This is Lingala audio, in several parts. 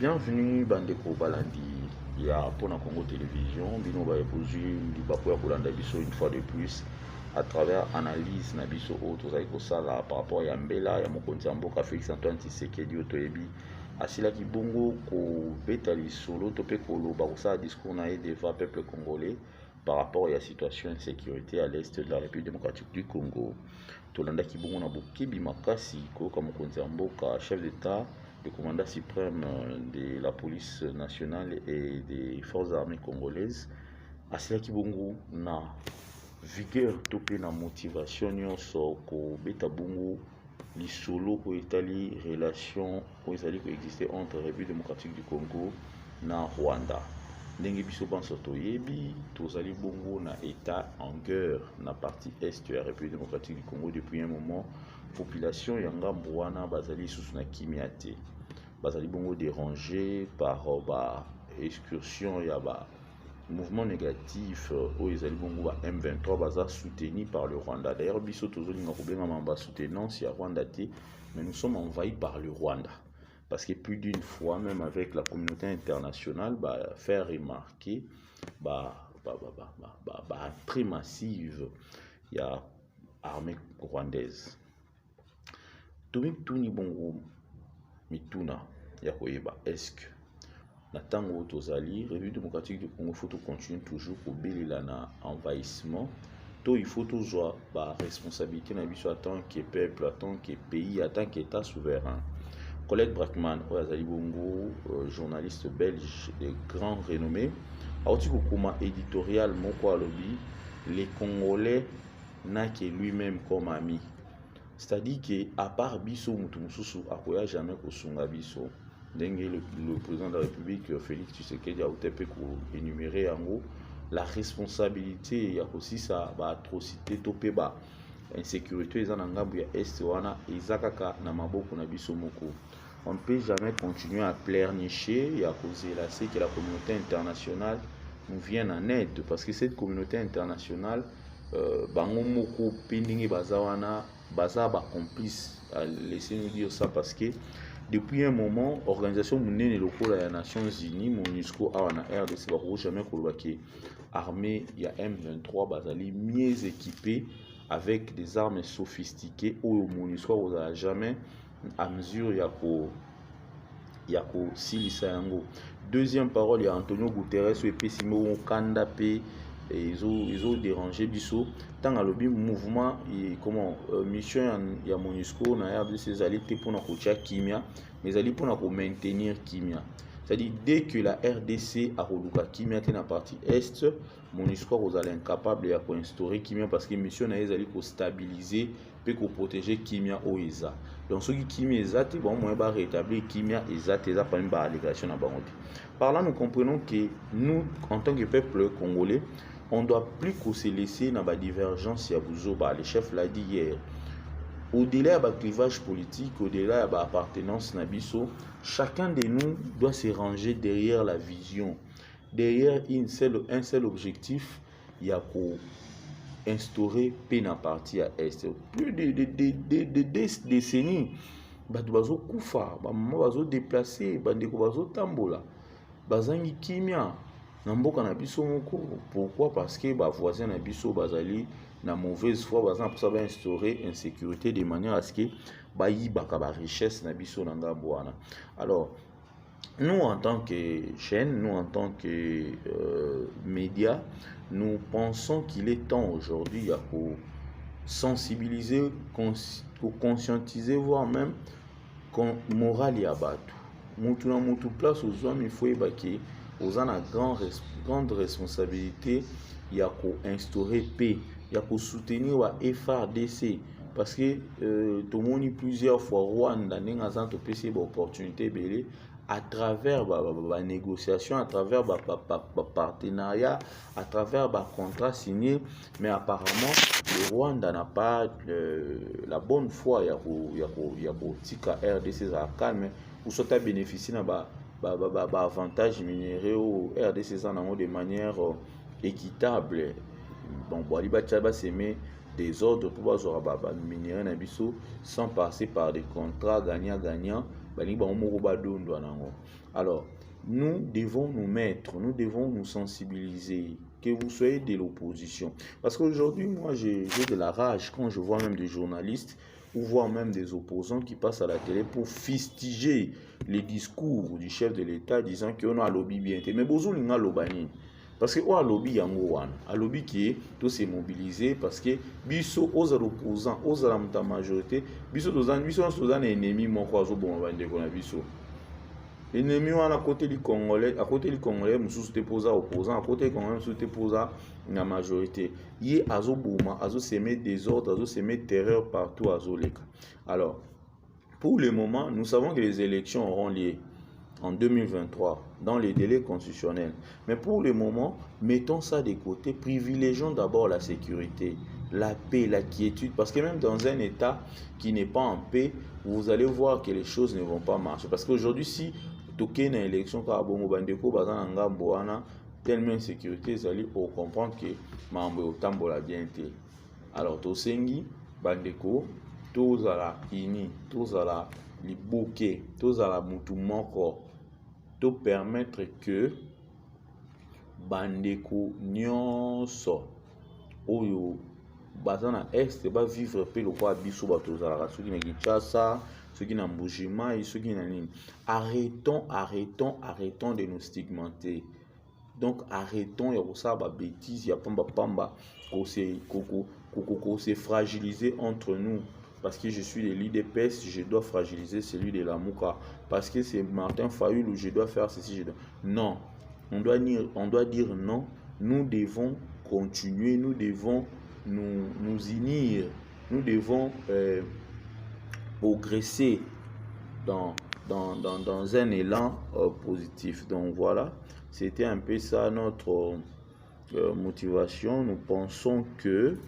Bienvenue Bandeko Balandi. Il y a pour la Congo Télévision, Bino va épouser Libapoya Kolanda Biso une fois de plus à travers analyse Nabiso autres avec Osala par rapport à Yambela, Yamokonti Amboka, Félix Antoine Tshisekedi Otoyebi, Asila Kibongo, Ko Betali Solo, Topé Kolo, Baroussa, discours naïe devant le peuple congolais par rapport à la situation d'insécurité à l'est de la République démocratique du Congo. Tolanda Kibongo Nabokibi Makasi, Ko Mokonti Amboka, chef d'État, le commandant suprême de la police nationale et des forces armées congolaises, Asila Kibongo na vigueur topé na motivation nyonso ko beta bongo lisolo ko etali relation ko ezali ko exister entre République démocratique du Congo na Rwanda. Ndenge biso banso toyebi tozali bongo na état en guerre na partie est de la République démocratique du Congo depuis un moment. Population yanga mwana bazali sous na kimiate bazali bongo dérangé par excursion ya mouvement négatif où ils allaient bongo M23 baza soutenu par le Rwanda. D'ailleurs biso tozoli na kobenga mamba soutenance ya Rwanda mais nous sommes envahis par le Rwanda parce que plus d'une fois même avec la communauté internationale faire remarquer très massive il y a armée rwandaise. Tuni bongo mituna ya koyeba est-ce que na tango tozali République démocratique du Congo faut continuer toujours au belela na envahissement to il faut toujours responsabilité na biso en tant que peuple, en tant que pays, en tant qu'état souverain. Colette Brackman azali bongo journaliste belge de grand renommée auti kokoma éditorial moko alobi les Congolais n'a que lui-même comme ami. C'est-à-dire que à part biso mutu mususu akoya jamais kosunga biso. Le président de la République, Félix Tshisekedi, a énuméré en haut la responsabilité. Il y a aussi ça, atrocité, topé, insécurité, ils en ont est wana, izakaka na maboko na biso moko. On ne peut jamais continuer à pleurnicher. Il y a causé là, c'est que la communauté internationale nous vienne en aide parce que cette communauté internationale, bango moko pendingi bazawana, baza ba complice. Laissez-nous dire ça parce que depuis un moment, l'organisation monnaie locale des Nations Unies, MONUSCO, a RDC, jamais coloqué armée, il y a M23, basali mieux équipé avec des armes sophistiquées où MONUSCO n'a jamais à mesure il y a Silisayango. Deuxième parole, il y a Antonio Guterres et Pessimo Kandapé. Et ils ont dérangé biso tant à lobby mouvement et comment mission il y a MONUSCO na RDC allé pour na kocha kimia mais allé pour na maintenir kimia, c'est-à-dire dès que la RDC a reluka kimia na partie est MONUSCO vous allez incapable ya ko instaurer kimia parce que mission na allé ko stabiliser et ko protéger kimia oeza. Donc ce qui kimia exact bon moi ba rétablir kimia exact ça pas une allégation na bango. Par là nous comprenons que nous en tant que peuple congolais on ne doit plus que se laisser dans la divergence. Le chef l'a dit hier. Au-delà du clivage politique, au-delà de l'appartenance nabiso, chacun de nous doit se ranger derrière la vision, derrière un seul objectif. Il y a pour instaurer paix dans la partie à est. Plus de décennies, bazo kufa, bazo déplacé, bazo tambola, bazangi kimia. Pourquoi? Parce que les voisins na biso bazali na mauvaise foi bazan pour ça va instaurer insécurité de manière à ce que baka ba richesse na biso na ngabwana. Alors nous en tant que chaîne, nous en tant que médias, nous pensons qu'il est temps aujourd'hui pour sensibiliser, pour conscientiser, voire même moral y abattu. Mutu na mutu place aux hommes il faut évacuer. Aux en a grande responsabilité, il y a qu'à instaurer paix, il y a qu'à soutenir la FARDC parce que tout le monde plusieurs fois Rwanda n'a pas de opportunité à travers la négociation, à travers le partenariat, à travers le contrat signé, mais apparemment le Rwanda n'a pas la bonne foi, il y a qu'à RDC à calme ou soit bénéficier avantages minéraux au RDC de manière équitable. Bon, s'aimer des ordres pour avoir minéraux sans passer par des contrats gagnant-gagnant Alors, nous devons nous mettre, nous devons nous sensibiliser, que vous soyez de l'opposition. Parce qu'aujourd'hui, moi, j'ai de la rage quand je vois même des journalistes ou voire même des opposants qui passent à la télé pour fustiger les discours du chef de l'État disant qu'on a un lobby bien. Mais bonjour, il y a un lobby. Parce que on a lobby yango wana, a lobby qui est tous se mobiliser parce que biso aux opposants, aux la majorité, biso tous ennemi mon quoi zo bon bande ko na biso. Ennemi wana côté du Congolais, à côté du Congolais, mususu te posa opposant, à côté du Congolais mususu te posa la majorité. Yé azo bouma, azo semer désordre, azo semer terreur partout azo leka. Alors, pour le moment, nous savons que les élections auront lieu en 2023 dans les délais constitutionnels. Mais pour le moment, mettons ça de côté, privilégions d'abord la sécurité, la paix, la quiétude, parce que même dans un État qui n'est pas en paix, vous allez voir que les choses ne vont pas marcher. Parce qu'aujourd'hui, si toqué une élection car bongo bandeko bazana ngambo wana tellement insécurité zali pour comprendre que mambo otambola bien té. Alors tosengi bandeko tozala ini, tozala liboke, tozala mutu moko, to permettre que bandeko nyonso oyo bazana est ba vivre pe lokwa biso batozala soki na Kinshasa, soki na Mbujima, soki na nini. Arrêtons de nous stigmatiser. Donc arrêtons ya kosala ba bêtises ya pamba ko se fragiliser entre nous. Parce que je suis de l'IDPS, je dois fragiliser celui de la Mouka. Parce que c'est Martin Fayulu, je dois faire ceci, je dois... Non, on doit dire non. Nous devons continuer, nous devons nous unir, nous devons progresser dans un élan positif. Donc voilà, c'était un peu ça notre motivation. Nous pensons que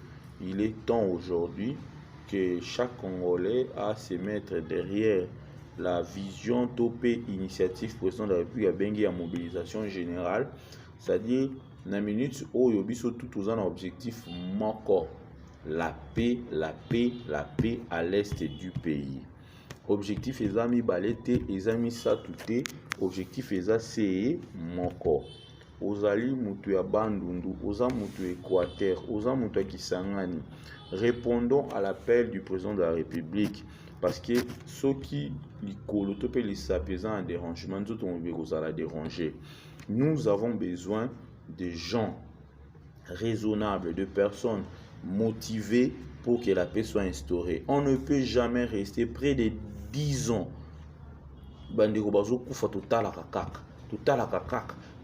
il est temps aujourd'hui que chaque Congolais a à se mettre derrière la vision topé initiative président de la République à bengi à mobilisation générale, c'est-à-dire na minute où yobiso tout un objectif moko, la paix à l'est du pays. Objectif ezami balete ezami satute, objectif eza seye moko. Ozali mutu ya Bandundu, oza mutu Équateur, oza mutu ya Kisangani. Répondons à l'appel du président de la République parce que ceux qui likolotope les sapésans en dérangement, nous allons déranger. Nous avons besoin de gens raisonnables, de personnes motivées pour que la paix soit instaurée. On ne peut jamais rester près de 10 ans. Bandeko bazo kufa totala kakaka.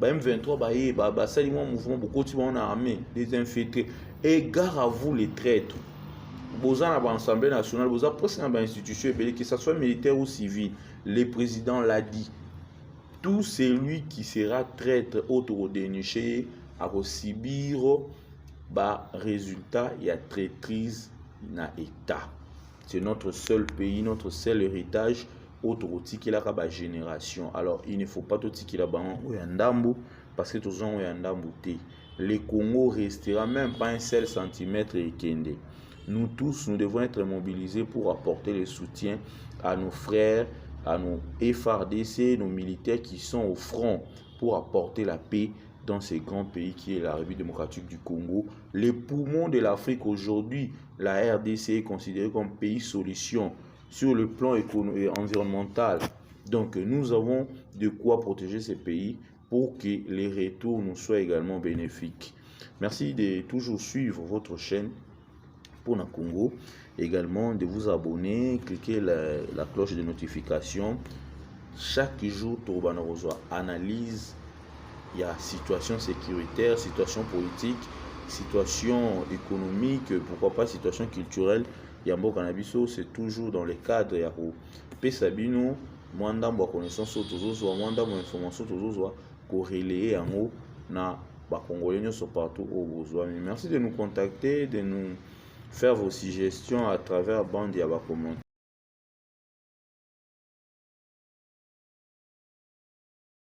M23 basali moi mouvement beaucoup de monde armé désinfecté et gare à vous les traîtres. Bozana ba Assemblée nationale, boza presque dans institution que ça soit militaire ou civil, le président l'a dit. Tout celui qui sera traître autour déniché à subir ba résultat il y a traîtrise na état. C'est notre seul pays, notre seul héritage. Autre qui la génération. Alors il ne faut pas tout qui la ndambu parce que tous gens ndambu té. Le Congo restera même pas un seul centimètre ékende. Nous tous nous devons être mobilisés pour apporter le soutien à nos frères, à nos FARDC, nos militaires qui sont au front pour apporter la paix dans ces grands pays qui est la République démocratique du Congo. Les poumons de l'Afrique aujourd'hui, la RDC est considérée comme pays solution sur le plan économique et environnemental. Donc nous avons de quoi protéger ces pays pour que les retours nous soient également bénéfiques. Merci de toujours suivre votre chaîne pour le Congo. Également de vous abonner, cliquez la cloche de notification. Chaque jour, Tourban reçoit analyse. Il y a situation sécuritaire, situation politique, situation économique, pourquoi pas situation culturelle. Yambo Canabiso, c'est toujours dans le cadre ya ko pesa bino mwanda mwa connaissance autour mwanda mwa information autour ko relayer yango na ba congolais nyonso partout au besoin. Merci de nous contacter, de nous faire vos suggestions à travers bande ya ba commentaires.